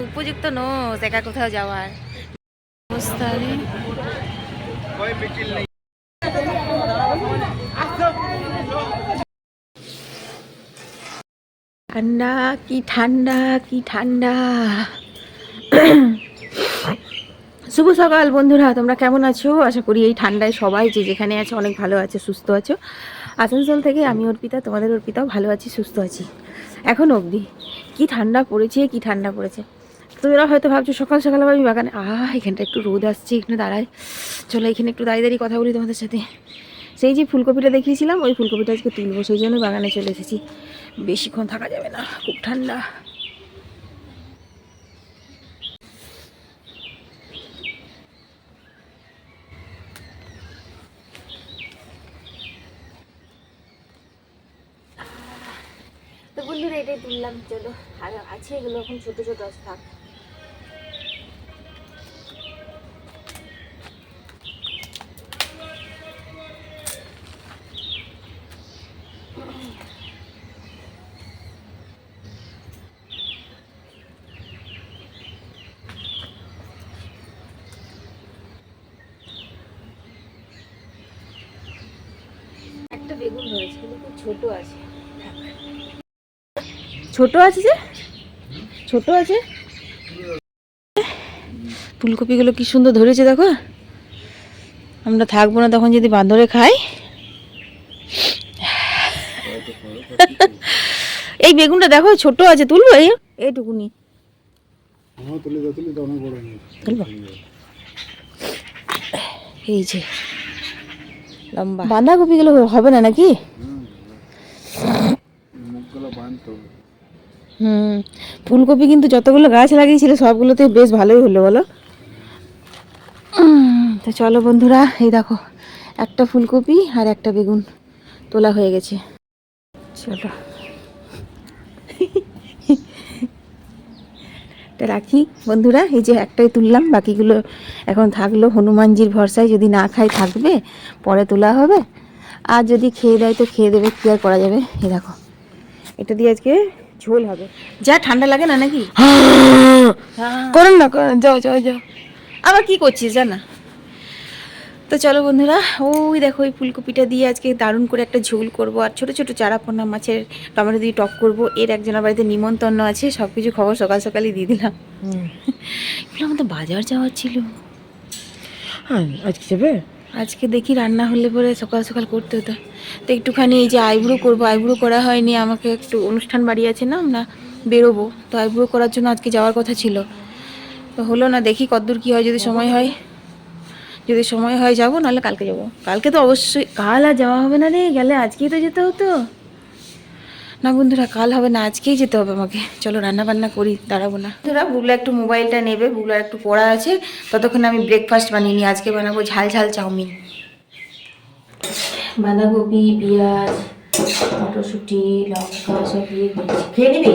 উপযুক্ত নোস একা কোথাও যাওয়ার অবস্থা নেই। ঠান্ডা কি ঠান্ডা কি ঠান্ডা। শুভ সকাল বন্ধুরা, তোমরা কেমন আছো? আশা করি এই ঠান্ডায় সবাই যে যেখানে আছে অনেক ভালো আছে, সুস্থ আছো। আসানসোল থেকে আমি অর্পিতা, তোমাদের অর্পিতাও ভালো আছি, সুস্থ আছি এখন অবধি। কি ঠান্ডা পড়েছে, কি ঠান্ডা পড়েছে। তোমরা হয়তো ভাবছো সকাল সকাল আমি বাগানে এখানটা একটু রোদ আসছে, এখানে দাঁড়ায়, চলো এখানে একটু দাঁড়িয়ে দাঁড়িয়ে কথা বলি তোমাদের সাথে। সেই যে ফুলকপিটা দেখিয়েছিলাম, ওই ফুলকপিটা আজকে তুলবো, সেই জন্য বাগানে চলে এসেছি। বেশিক্ষণ থাকা যাবে না, খুব ঠান্ডা। তো বন্ধুরা এটাই তুললাম, চলো। আর আছে এগুলো এখন ছোটো ছোটো আছে, থাক। একটা বেগুন ধরেছে কিন্তু খুব ছোটো আছে, ছোট আছে যে, ছোট আছে। ফুলকপিগুলো কি সুন্দর ধরেছে দেখো। আমরা থাকবো না তখন যদি বাঁদরে খাই। এই বেগুনটা দেখো ছোট আছে, তুলবো এইটুকুনি। এই যে লম্বা বাঁধাকপিগুলো হবে না নাকি? ফুলকপি কিন্তু যতগুলো গাছ লাগিয়েছিল সবগুলোতে বেশ ভালোই হলো, বলো। তো চলো বন্ধুরা, এই দেখো একটা ফুলকপি আর একটা বেগুন তোলা হয়ে গেছে। চলো রাখি বন্ধুরা, এই যে একটাই তুললাম, বাকিগুলো এখন থাকলো হনুমানজির ভরসায়, যদি না খাই থাকবে, পরে তোলা হবে। আর যদি খেয়ে দেয় তো খেয়ে দেবে, কি আর করা যাবে। এই দেখো এটা দিয়ে আজকে ঝোল হবে। যা ঠান্ডা লাগে না নাকি? করেন না, যাও যাও যাও। আবার কি করছিস জানা। তো চলো বন্ধুরা, ওই দেখো ওই ফুলকপিটা দিয়ে আজকে দারুণ করে একটা ঝোল করব, আর ছোটো ছোটো চারাপোনা মাছের টমেটো দিয়ে টক করব। এর একজনের বাড়িতে নিমন্ত্রণ আছে, সব কিছু খবর সকাল সকালই দিয়ে দিলাম। এগুলো আমাদের বাজার যাওয়ার ছিল। হ্যাঁ আজকে যাবে, আজকে দেখি রান্না হলে পরে সকাল সকাল করতে হতো। তো একটুখানি এই যে আইব্রো করবো, আইব্রো করা হয়নি, আমাকে একটু অনুষ্ঠান বাড়ি আছে না, আমরা বেরোবো, তো আইব্রো করার জন্য আজকে যাওয়ার কথা ছিল, তো হলো না। দেখি কতদূর কী হয়, যদি সময় হয়, যদি সময় হয় যাবো, নাহলে কালকে যাবো। কালকে তো অবশ্যই, কাল আর যাওয়া হবে না রে, গেলে আজকেই তো যেতে হতো না বন্ধুরা, কাল হবে না, আজকেই যেতে হবে আমাকে। চলো রান্না বান্না করি, দাঁড়াবো না। বন্ধুরা বুগলা একটু মোবাইলটা নেবে, বুগলার একটু পড়া আছে, ততক্ষণে আমি ব্রেকফাস্ট বানিয়ে নিই। আজকে বানাবো ঝাল ঝাল চাউমিন। বাঁধাকপি, পেঁয়াজ, মটরশুঁটি, লঙ্কা সব দিয়ে খেয়ে নিবি।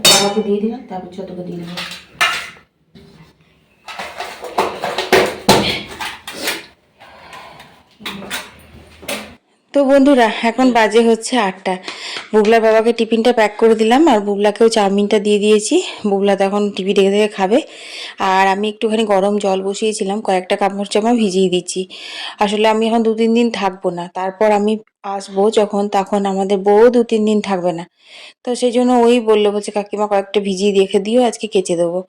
বাবাকে দিয়ে দিলাম, তারপর ছোটকে দিয়ে দেবো। তো বন্ধুরা এখন বাজে হচ্ছে 8টা। বুগলার বাবাকে টিফিনটা প্যাক করে দিলাম, আর বুগলাকেও চাউমিনটা দিয়ে দিয়েছি। বুগলা তখন টিভি দেখে দেখে খাবে। আর আমি একটুখানি গরম জল বসিয়েছিলাম, কয়েকটা কাপড় জামা ভিজিয়ে দিচ্ছি। আসলে আমি এখন 2-3 দিন থাকবো না, তারপর আমি আসবো যখন, তখন আমাদের বউ 2-3 দিন থাকবে না। তো সেই জন্য ওই বললো, বলছে কাকিমা কয়েকটা ভিজিয়ে রেখে দিও, আজকে কেচে দেবো।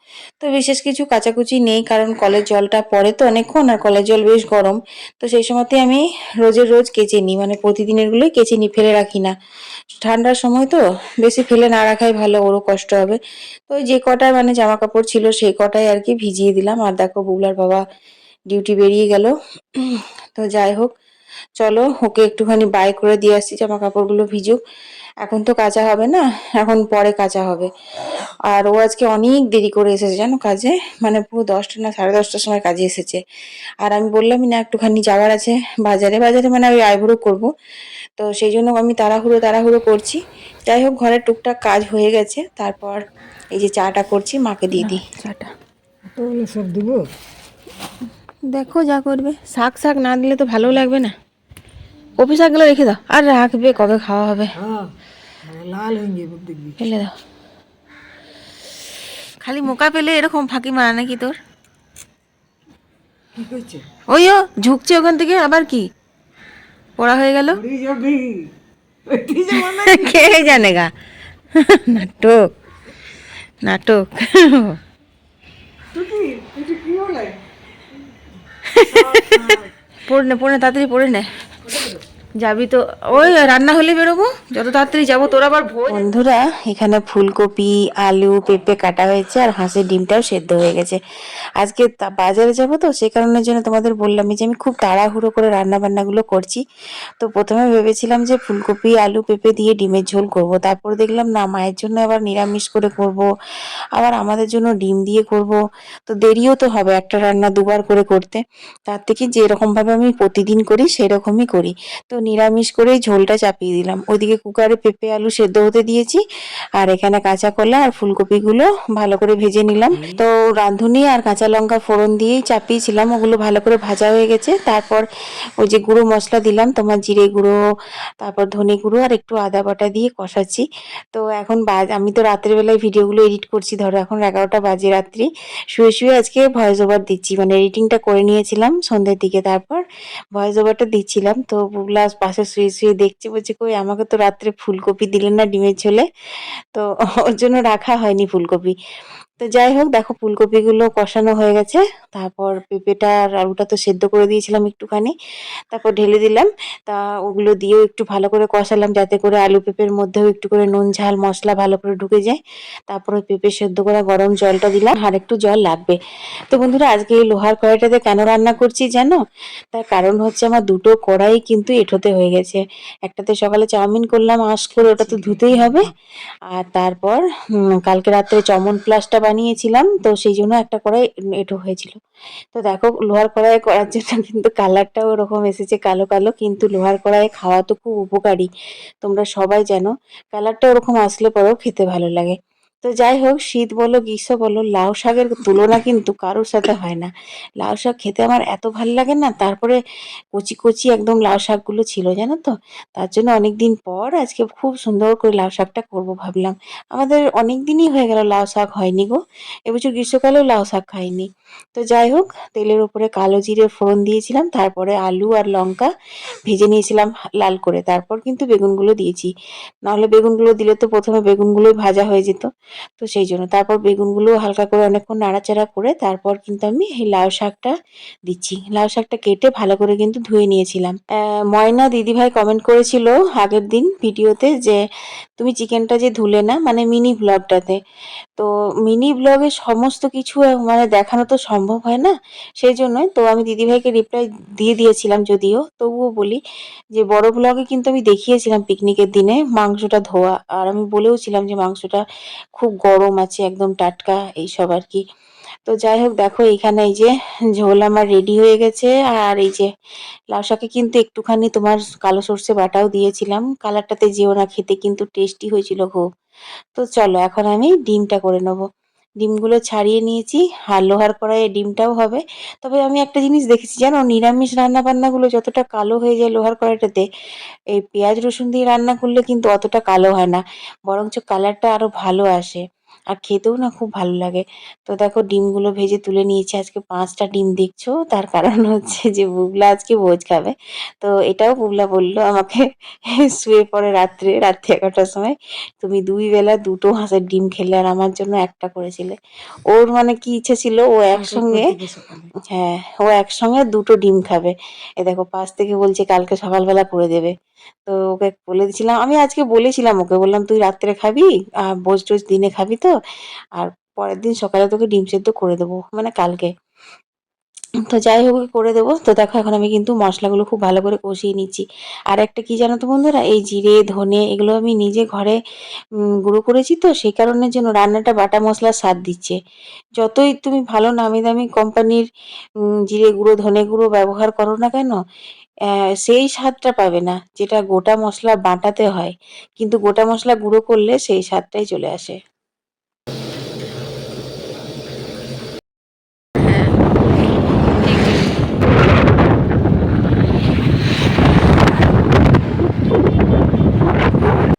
তো বিশেষ কিছু কাচাকুচি নেই, কারণ কলের জলটা পড়ে তো অনেকক্ষণ, আর কলের জল বেশ গরম। তো সেই সময়তে আমি রোজের রোজ কেচে নিই, মানে প্রতিদিনেরগুলোই কেচে নিই, ফেলে রাখি না। ঠান্ডার সময় তো বেশি ফেলে না রাখাই ভালো, ওরও কষ্ট হবে। তো ওই যে কটায় মানে জামা কাপড় ছিল সেই কটাই আর কি ভিজিয়ে দিলাম। আর দেখো বুগলার বাবা ডিউটি বেরিয়ে গেল। তো যাই হোক, চলো ওকে একটুখানি বাই করে দিয়ে আসছি, জামা কাপড়গুলো ভিজুক। এখন তো কাচা হবে না, এখন পরে কাচা হবে। আর ও আজকে অনেক দেরি করে এসেছে জানো কাজে, মানে পুরো 10টা না 10:30টার সময় কাজে এসেছে। আর আমি বললামই না একটুখানি যাওয়ার আছে বাজারে, বাজারে মানে আমি আইবুড়ো করবো, তো সেই জন্য আমি তাড়াহুড়ো করছি। যাই হোক, ঘরের টুকটাক কাজ হয়ে গেছে, তারপর এই যে চাটা করছি, মাকে দিয়ে দিই চাটা। সব দেবো, দেখো যা করবে। শাক শাক না দিলে তো ভালো লাগবে না। কপি শাকগুলো রেখে দাও, আর রাখবে কবে খাওয়া হবে, লাল হয়ে যাবে, ফেলে দাও। খালি মোকা পেলে এরকম ফাঁকি মারা নাকি তোর? কি করছে? ওই ও ঝুঁকছে ওখান থেকে, আবার কি পড়া হয়ে গেল? উড়ে যাবি। উঠে যাবো নাকি? কে জানে গা। নাটক নাটক। টুকি, এটা কি বলে? পড়ে নে পড়ে নে, তাড়াতাড়ি পড়ে নে। যাবি তো? ওই রান্না হলে বেরোবো, যত তাড়াতাড়ি যাবো তোর আবার ভোজ। বন্ধুরা, এখানে ফুলকপি, আলু, পেঁপে কাটা হয়েছে আর হাঁসের ডিমটাও সেদ্ধ হয়ে গেছে। আজকে বাজারে যাবো তো, সে কারণের জন্য তোমাদের বললাম যে আমি খুব তাড়াহুড়ো করে রান্না বান্নাগুলো করছি। তো প্রথমে ভেবেছিলাম যে ফুলকপি, আলু, পেঁপে দিয়ে ডিমের ঝোল করব, তারপর দেখলাম না, মায়ের জন্য আবার নিরামিষ করে করব, আবার আমাদের জন্য ডিম দিয়ে করব। তো দেরিও তো হবে একটা রান্না দুবার করে করতে, তার থেকে যেরকম ভাবে আমি প্রতিদিন করি সেরকমই করি। তো নিরামিষ করেই ঝোলটা চাপিয়ে দিলাম। ওইদিকে কুকারে পেঁপে আলু সেদ্ধ হতে দিয়েছি, আর এখানে কাঁচা কলা আর ফুলকপিগুলো ভালো করে ভেজে নিলাম। তো রাঁধুনি আর কাঁচা লঙ্কা ফোড়ন দিয়েই চাপিয়েছিলাম, ওগুলো ভালো করে ভাজা হয়ে গেছে। তারপর ওই যে গুঁড়ো মশলা দিলাম, তোমার জিরে গুঁড়ো, তারপর ধনে গুঁড়ো আর একটু আদা বাটা দিয়ে কষাচ্ছি। তো এখন আমি তো রাতের বেলায় ভিডিওগুলো এডিট করছি, ধরো এখন 11টা বাজে রাত্রি। শুয়ে শুয়ে আজকে ভয়েস ওভার দিচ্ছি, মানে এডিটিংটা করে নিয়েছিলাম সন্ধ্যের দিকে, তারপর ভয়েস ওভারটা দিচ্ছিলাম। তো বুবলা পাশে শুয়ে শুয়ে দেখছে, বলছে কই আমাকে তো রাত্রে ফুলকপি দিলেন না ডিমের ঝোলে। তো ওর জন্য রাখা হয়নি ফুলকপি। তো যাই হোক, দেখো ফুলকপিগুলো কষানো হয়ে গেছে। তারপর পেঁপেটা আর আলুটা তো সেদ্ধ করে দিয়েছিলাম একটুখানি, তারপর ঢেলে দিলাম। তা ওগুলো দিয়েও একটু ভালো করে কষালাম, যাতে করে আলু পেঁপের মধ্যেও একটু করে নুন ঝাল মশলা ভালো করে ঢুকে যায়। তারপর ওই পেঁপে সেদ্ধ করা গরম জলটা দিলাম, আর একটু জল লাগবে। তো বন্ধুরা, আজকে এই লোহার কড়াইটাতে কেন রান্না করছি জানো? তার কারণ হচ্ছে আমার দুটো কড়াই কিন্তু এঁঠোতে হয়ে গেছে। একটাতে সকালে চাউমিন করলাম আঁশ করে, ওটা তো ধুতেই হবে। আর তারপর কালকে রাত্রে চমন প্লাসটা বানিয়েছিলাম, তো সেই জন্য একটা কড়াই এঁঠো হয়েছিল। তো দেখো, লোহার কড়াইয়ে করার জন্য কিন্তু কালারটাও ওরকম এসেছে কালো কালো, কিন্তু লোহার কড়াইয়ে খাওয়া তো খুব উপকারী, তোমরা সবাই জানো। কালারটা ওরকম আসলে পরেও খেতে ভালো লাগে। তো যাই হোক, শীত বলো গ্রীষ্ম বলো, লাউ শাকের তুলনা কিন্তু কারোর সাথে হয় না। লাউ শাক খেতে আমার এত ভালো লাগে না। তারপরে কচি কচি একদম লাউ শাকগুলো ছিল, জানো তো। তার জন্য অনেকদিন পর আজকে খুব সুন্দর করে লাউ শাকটা করবো ভাবলাম। আমাদের অনেক দিনই হয়ে গেল লাউ শাক হয়নি গো, এবছর গ্রীষ্মকালেও লাউ শাক খাইনি। তো যাই হোক, তেলের উপরে কালো জিরে ফোড়ন দিয়েছিলাম, তারপরে আলু আর লঙ্কা ভেজে নিয়েছিলাম লাল করে, তারপর কিন্তু বেগুনগুলো দিয়েছি। নাহলে বেগুনগুলো দিলে তো প্রথমে বেগুনগুলোই ভাজা হয়ে যেত। তো সেই জন্য তারপর বেগুনগুলো হালকা করে অনেকক্ষণ নাড়াচাড়া করে তারপর কিন্তু আমি এই লাউ শাকটা দিচ্ছি। লাউ শাকটা কেটে ভালো করে কিন্তু ধুয়ে নিয়েছিলাম। ময়না দিদিভাই কমেন্ট করেছিল আগের দিন ভিডিওতে যে তুমি চিকেনটা যে ধুলে না, মানে মিনি ব্লগটাতে। তো মিনি ব্লগে সমস্ত কিছু মানে দেখানো তো সম্ভব হয় না, সেই জন্যই তো আমি দিদিভাইকে রিপ্লাই দিয়ে দিয়েছিলাম, যদিও তবুও বলি যে বড় ব্লগে কিন্তু আমি দেখিয়েছিলাম পিকনিকের দিনে মাংসটা ধোয়া, আর আমি বলেও ছিলাম যে মাংসটা খুব গরম আছে, একদম টাটকা, এইসব আর কি। তো যাই হোক, দেখো এখানে এই যে ঝোল আমার রেডি হয়ে গেছে। আর এই যে লাউ শাকে কিন্তু একটুখানি তোমার কালো সর্ষে বাটাও দিয়েছিলাম, কালারটাতে যেও না, খেতে কিন্তু টেস্টি হয়েছিল খুব। তো চলো এখন আমি ডিমটা করে নেবো। ডিমগুলো ছাড়িয়ে নিয়েছি, আর লোহার কড়াইয়ে ডিমটাও হবে। তবে আমি একটা জিনিস দেখেছি জানো, নিরামিষ রান্না বান্নাগুলো যতটা কালো হয়ে যায় লোহার কড়াইটাতে, এই পেঁয়াজ রসুন দিয়ে রান্না করলে কিন্তু অতটা কালো হয় না, বরঞ্চ কালারটা আরো ভালো আসে, আর খেতেও না খুব ভালো লাগে। তো দেখো ডিমগুলো ভেজে তুলে নিয়েছি, আজকে 5টা ডিম দেখছো, তার কারণ হচ্ছে যে বুবলা আজকে ভোজ খাবে। তো এটাও বুবলা বললো আমাকে শুয়ে পড়ে রাত্রে 11টার সময়, তুমি 2 বেলা 2টো হাঁসের ডিম খেলে আর আমার জন্য একটা করেছিলে। ওর মানে কি ইচ্ছে ছিল, ও একসঙ্গে, হ্যাঁ, ও একসঙ্গে 2টো ডিম খাবে। এ দেখো পাশ থেকে বলছে কালকে সকালবেলা করে দেবে। তো ওকে বলে দিয়েছিলাম, আমি আজকে বলেছিলাম ওকে, বললাম তুই রাত্রে খাবি, ভোজ টোজ দিনে খাবি তো, আর পরের দিন সকালে তোকে ডিম সেদ্ধ করে দেবো, মানে কালকে। তো যাই হোক করে দেবো। তো দেখো এখন আমি কিন্তু মশলাগুলো খুব ভালো করে কষিয়ে নিচ্ছি। আর একটা কি জানো তো বন্ধুরা, এই জিরে ধনে এগুলো আমি নিজে ঘরে গুঁড়ো করেছি, তো সেই কারণের জন্য রান্নাটা বাটা মশলার স্বাদ দিচ্ছে। যতই তুমি ভালো নামি দামি কোম্পানির জিরে গুঁড়ো ধনে গুঁড়ো ব্যবহার করো না কেন, সেই স্বাদটা পাবে না যেটা গোটা মশলা বাটাতে হয়। কিন্তু গোটা মশলা গুঁড়ো করলে সেই স্বাদটাই চলে আসে।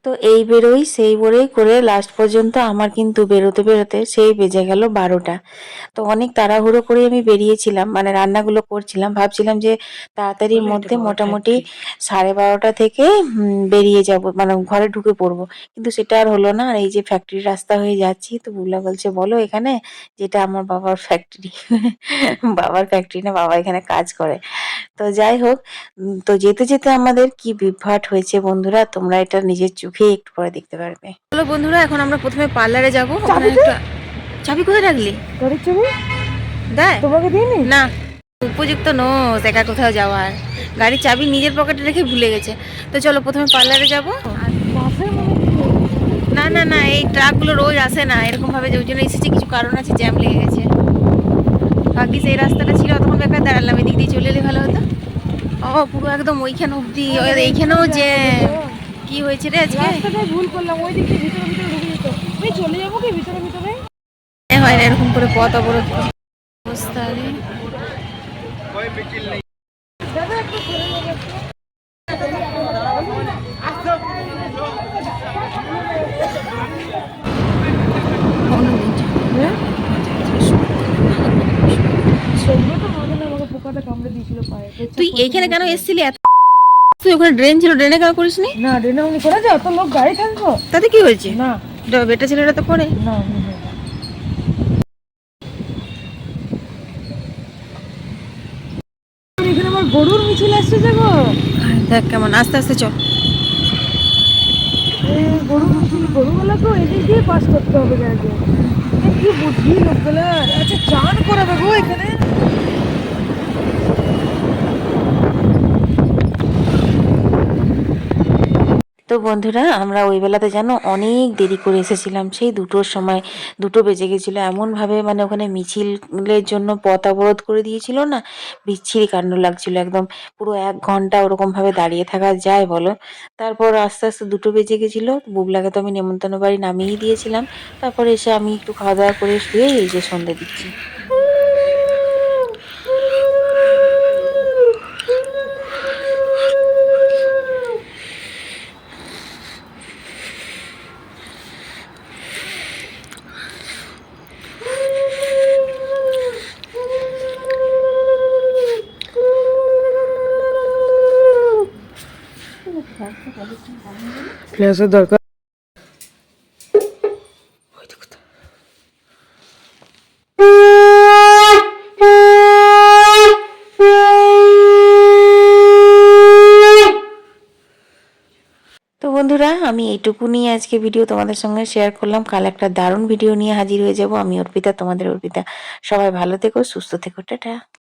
তো এই বেরোই সেই বেরোই করে লাস্ট পর্যন্ত আমার কিন্তু বেরোতে বেরোতে সেই বেজে গেল 12টা। তো অনেক তাড়াহুড়ো করে আমি বেরিয়েছিলাম, মানে রান্নাগুলো করছিলাম, ভাবছিলাম যে তাড়াতাড়ির মধ্যে মোটামুটি 12:30 থেকে বেরিয়ে যাব, মানে ঘরে ঢুকে পড়বো। কিন্তু সেটা আর হলো না। আর এই যে ফ্যাক্টরির রাস্তা হয়ে যাচ্ছি, তো বুবলা বলছে বলো এখানে, যেটা আমার বাবার ফ্যাক্টরি। বাবার ফ্যাক্টরি না, বাবা এখানে কাজ করে। তো যাই হোক, তো যেতে যেতে আমাদের কি বিভ্রাট হয়েছে বন্ধুরা, তোমরা এটা নিজের চোখে একটু পরে দেখতে পারবে। চলো বন্ধুরা, এখন আমরা প্রথমে পার্লারে যাবো। ওখানে একটা চাবি কোথায় রাখলি? গাড়ির চাবি দেয় তোমাকে দিইনি? না, উপযুক্ত নোস একা কোথাও যাওয়ার। গাড়ির চাবি নিজের পকেটে রেখে ভুলে গেছে। তো চলো প্রথমে পার্লারে যাবো। বাসের মনে হয়। না না না, এই ট্রাকগুলো রোজ আসে না এরকম ভাবে, যে ওই জন্য এসেছে, কিছু কারণ আছে, জ্যাম লেগে গেছে। ভাগ্যিস এই রাস্তাটা ছিল, তখন বেকার দাঁড়ালাম, এদিক দিয়ে চলে এলে ভালো হতো। ও পুরো একদম ওইখানে অব্দি, এইখানেও যে কি হয়েছে রে আজকে। রাস্তাটাই ভুল করলাম, ওই দিক দিয়ে ভিতরে ভিতরে ঢুকে যেত। আমি চলে যাবো কি ভিতরে ভিতরে? হয় না এরকম করে পথ অবরোধ করে। অবস্থা রে। দাদা একটু চলে যাবে। সেগুলো তো হবে না, আমাকে পোকাটা কামড়ে দিয়েছিল পায়ে। তুই এইখানে কেন এসেছিলি? তুই ওখানে ড্রেন ছিল, ড্রেনে কেন করিসনি? না ডেনে উনি করে যাও, তো লোক গাড়ি থাকবো তাতে কি হয়েছে? না। বেটা ছেলেরা তো করে। না এখানে আমার গরুর মিছিল আসছে যে গো। দেখ কেমন, আস্তে আস্তে চল। গরু মিছিল, গরুগুলোকে এদিক দিয়ে পাস করতে হবে আগে। কি বুদ্ধি লোকগুলো। আচ্ছা চান করে দেবো এখানে। তো বন্ধুরা, আমরা ওই বেলাতে জানো অনেক দেরি করে এসেছিলাম, সেই 2টোর সময়, 2টো বেজে গেছিলো। এমনভাবে মানে ওখানে মিছিলের জন্য পথ অবরোধ করে দিয়েছিল না, বিচ্ছিরি কাণ্ড লাগছিল একদম। পুরো 1 ঘন্টা ওরকমভাবে দাঁড়িয়ে থাকা যায় বলো? তারপর আস্তে আস্তে 2টো বেজে গেছিলো। বুবলাকে তো আমি নেমন্তন্ন বাড়ি নামিয়ে দিয়েছিলাম। তারপরে এসে আমি একটু খাওয়া দাওয়া করে শুয়ে এই যে সন্ধে দিচ্ছি। ফ্ল্যাশের দরকার। তো বন্ধুরা, আমি এইটুকু নিয়ে আজকে ভিডিও তোমাদের সঙ্গে শেয়ার করলাম। কাল একটা দারুণ ভিডিও নিয়ে হাজির হয়ে যাব। আমি অর্পিতা, তোমাদের অর্পিতা। সবাই ভালো থেকো, সুস্থ থেকো, টাটা।